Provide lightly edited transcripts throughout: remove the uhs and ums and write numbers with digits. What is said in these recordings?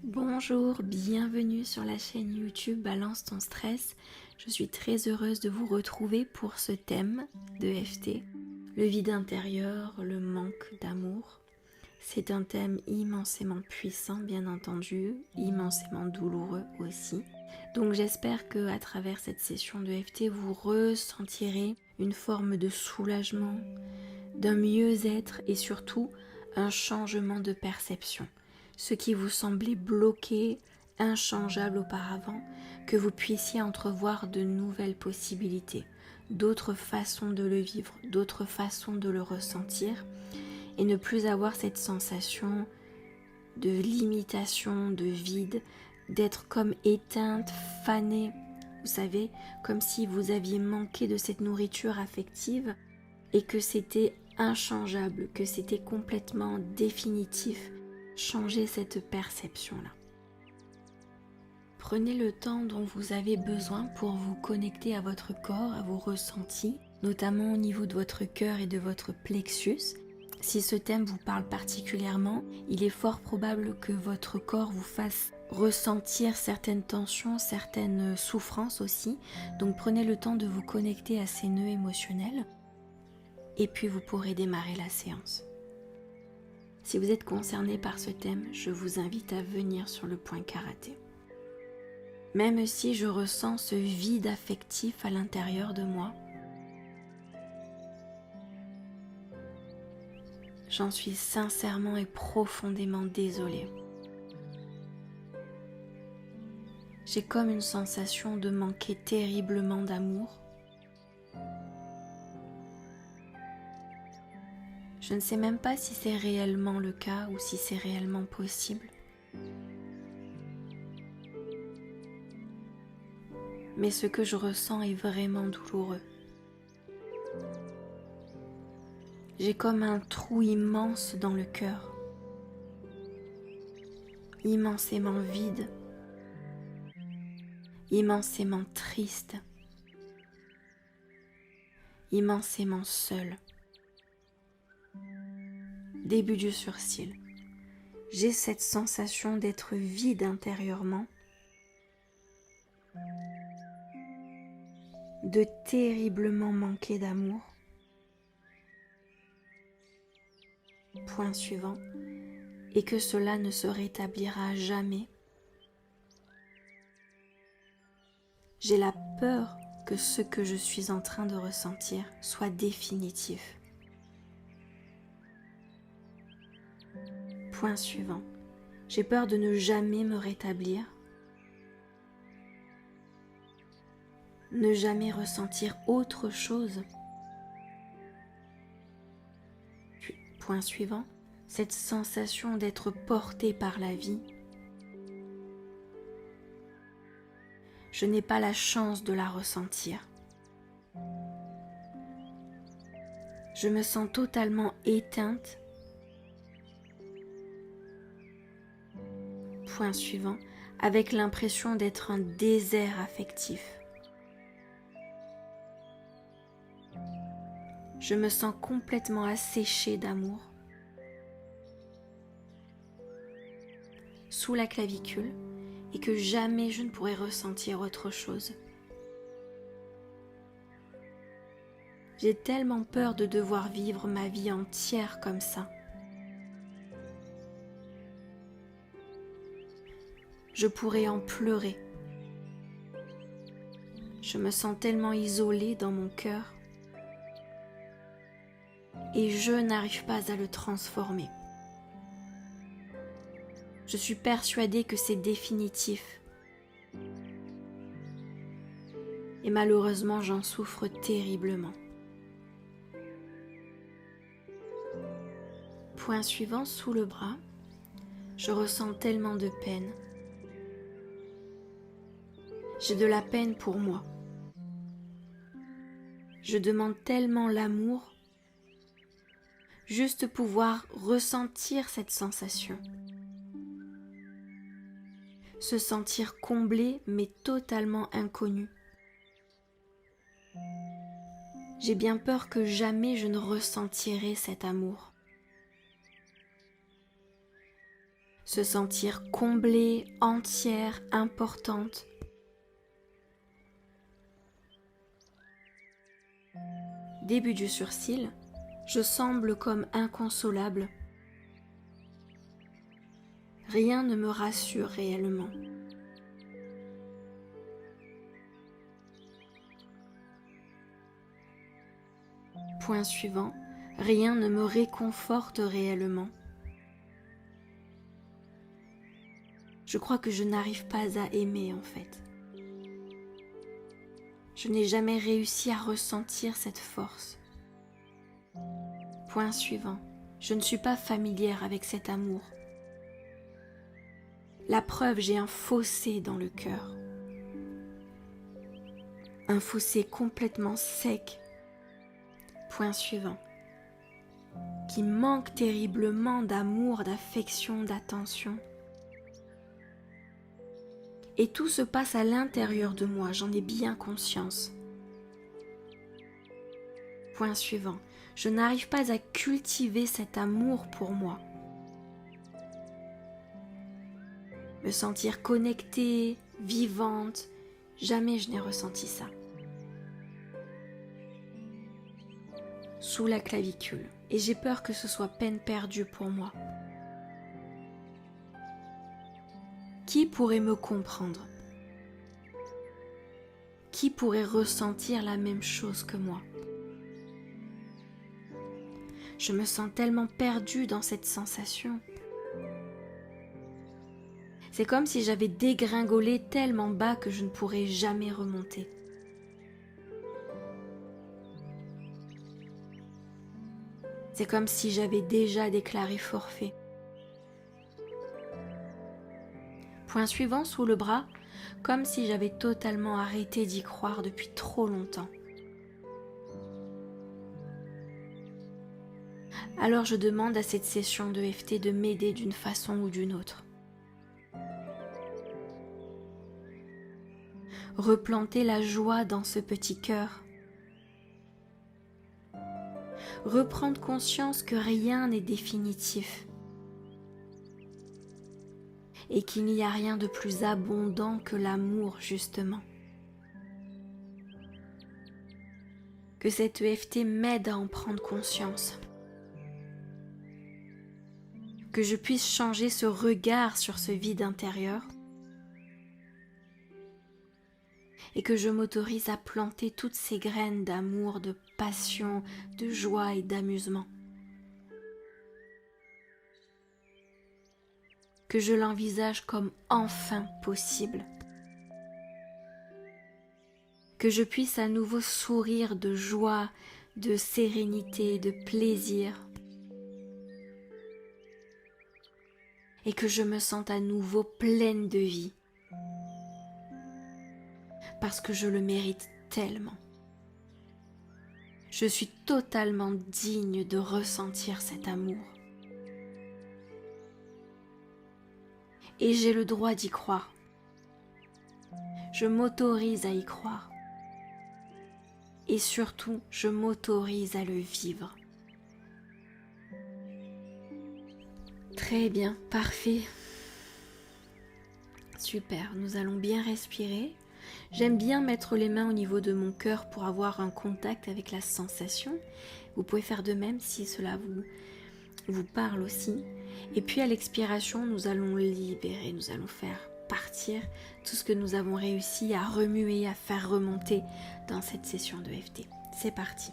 Bonjour, bienvenue sur la chaîne YouTube Balance ton stress. Je suis très heureuse de vous retrouver pour ce thème de FT, le vide intérieur, le manque d'amour. C'est un thème immensément puissant, bien entendu, immensément douloureux aussi. Donc j'espère que à travers cette session de FT, vous ressentirez une forme de soulagement, d'un mieux-être et surtout un changement de perception. Ce qui vous semblait bloqué, inchangeable auparavant, que vous puissiez entrevoir de nouvelles possibilités, d'autres façons de le vivre, d'autres façons de le ressentir, et ne plus avoir cette sensation de limitation, de vide, d'être comme éteinte, fanée, vous savez, comme si vous aviez manqué de cette nourriture affective et que c'était inchangeable, que c'était complètement définitif. Changez cette perception-là. Prenez le temps dont vous avez besoin pour vous connecter à votre corps, à vos ressentis, notamment au niveau de votre cœur et de votre plexus. Si ce thème vous parle particulièrement, il est fort probable que votre corps vous fasse ressentir certaines tensions, certaines souffrances aussi. Donc prenez le temps de vous connecter à ces nœuds émotionnels et puis vous pourrez démarrer la séance. Si vous êtes concerné par ce thème, je vous invite à venir sur le point karaté. Même si je ressens ce vide affectif à l'intérieur de moi, j'en suis sincèrement et profondément désolée. J'ai comme une sensation de manquer terriblement d'amour. Je ne sais même pas si c'est réellement le cas ou si c'est réellement possible. Mais ce que je ressens est vraiment douloureux. J'ai comme un trou immense dans le cœur, immensément vide, immensément triste, immensément seul. Début du sourcil. J'ai cette sensation d'être vide intérieurement, de terriblement manquer d'amour. Point suivant, et que cela ne se rétablira jamais. J'ai la peur que ce que je suis en train de ressentir soit définitif. Point suivant, j'ai peur de ne jamais me rétablir, ne jamais ressentir autre chose. Point suivant, cette sensation d'être porté par la vie. Je n'ai pas la chance de la ressentir. Je me sens totalement éteinte. Point suivant, avec l'impression d'être un désert affectif. Je me sens complètement asséchée d'amour. Sous la clavicule, et que jamais je ne pourrai ressentir autre chose. J'ai tellement peur de devoir vivre ma vie entière comme ça. Je pourrais en pleurer. Je me sens tellement isolée dans mon cœur et je n'arrive pas à le transformer. Je suis persuadée que c'est définitif. Et malheureusement, j'en souffre terriblement. Point suivant, sous le bras, je ressens tellement de peine. J'ai de la peine pour moi. Je demande tellement l'amour, juste pouvoir ressentir cette sensation. Se sentir comblé mais totalement inconnu. J'ai bien peur que jamais je ne ressentirai cet amour. se sentir comblée, entière, importante. Début du sursil, je semble comme inconsolable. Rien ne me rassure réellement. Point suivant, rien ne me réconforte réellement. Je crois que je n'arrive pas à aimer en fait. Je n'ai jamais réussi à ressentir cette force. Point suivant, je ne suis pas familière avec cet amour. La preuve, j'ai un fossé dans le cœur. Un fossé complètement sec. Point suivant, qui manque terriblement d'amour, d'affection, d'attention. Et tout se passe à l'intérieur de moi, j'en ai bien conscience. Point suivant, je n'arrive pas à cultiver cet amour pour moi. Me sentir connectée, vivante, jamais je n'ai ressenti ça. Sous la clavicule, et j'ai peur que ce soit peine perdue pour moi. Qui pourrait me comprendre? Qui pourrait ressentir la même chose que moi? Je me sens tellement perdue dans cette sensation. C'est comme si j'avais dégringolé tellement bas que je ne pourrais jamais remonter. C'est comme si j'avais déjà déclaré forfait. Point suivant sous le bras, comme si j'avais totalement arrêté d'y croire depuis trop longtemps. Alors je demande à cette session de EFT de m'aider d'une façon ou d'une autre. Replanter la joie dans ce petit cœur. Reprendre conscience que rien n'est définitif et qu'il n'y a rien de plus abondant que l'amour justement. Que cette EFT m'aide à en prendre conscience. Que je puisse changer ce regard sur ce vide intérieur et que je m'autorise à planter toutes ces graines d'amour, de passion, de joie et d'amusement. Que je l'envisage comme enfin possible. Que je puisse à nouveau sourire de joie, de sérénité, de plaisir. Et que je me sente à nouveau pleine de vie. Parce que je le mérite tellement. Je suis totalement digne de ressentir cet amour. Et j'ai le droit d'y croire. Je m'autorise à y croire. Et surtout, je m'autorise à le vivre. Très bien, parfait. Super, nous allons bien respirer. J'aime bien mettre les mains au niveau de mon cœur pour avoir un contact avec la sensation. Vous pouvez faire de même si cela vous parle aussi. Et puis à l'expiration, nous allons libérer, nous allons faire partir tout ce que nous avons réussi à remuer, à faire remonter dans cette session de EFT. C'est parti.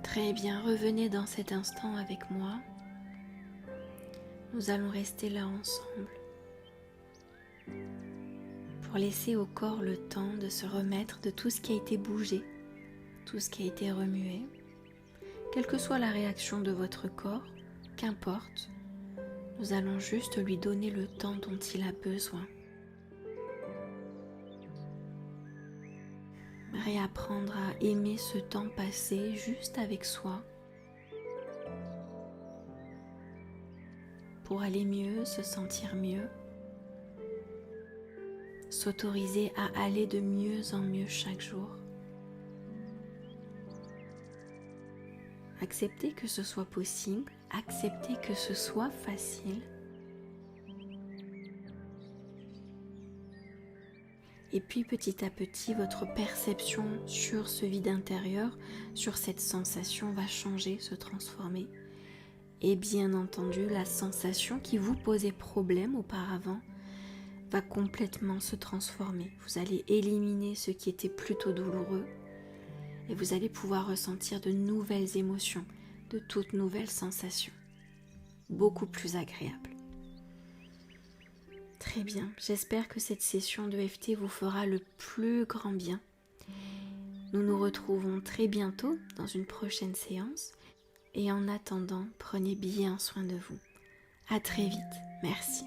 Très bien, revenez dans cet instant avec moi. Nous allons rester là ensemble pour laisser au corps le temps de se remettre de tout ce qui a été bougé, tout ce qui a été remué. Quelle que soit la réaction de votre corps, qu'importe, Nous allons juste lui donner le temps dont il a besoin. Réapprendre à aimer ce temps passé juste avec soi pour aller mieux, se sentir mieux, s'autoriser à aller de mieux en mieux chaque jour. Accepter que ce soit possible, accepter que ce soit facile. Et puis petit à petit, votre perception sur ce vide intérieur, sur cette sensation va changer, se transformer. Et bien entendu, la sensation qui vous posait problème auparavant va complètement se transformer. Vous allez éliminer ce qui était plutôt douloureux et vous allez pouvoir ressentir de nouvelles émotions, de toutes nouvelles sensations, beaucoup plus agréables. Très bien, j'espère que cette session de FT vous fera le plus grand bien. Nous nous retrouvons très bientôt dans une prochaine séance et en attendant, prenez bien soin de vous. À très vite, merci.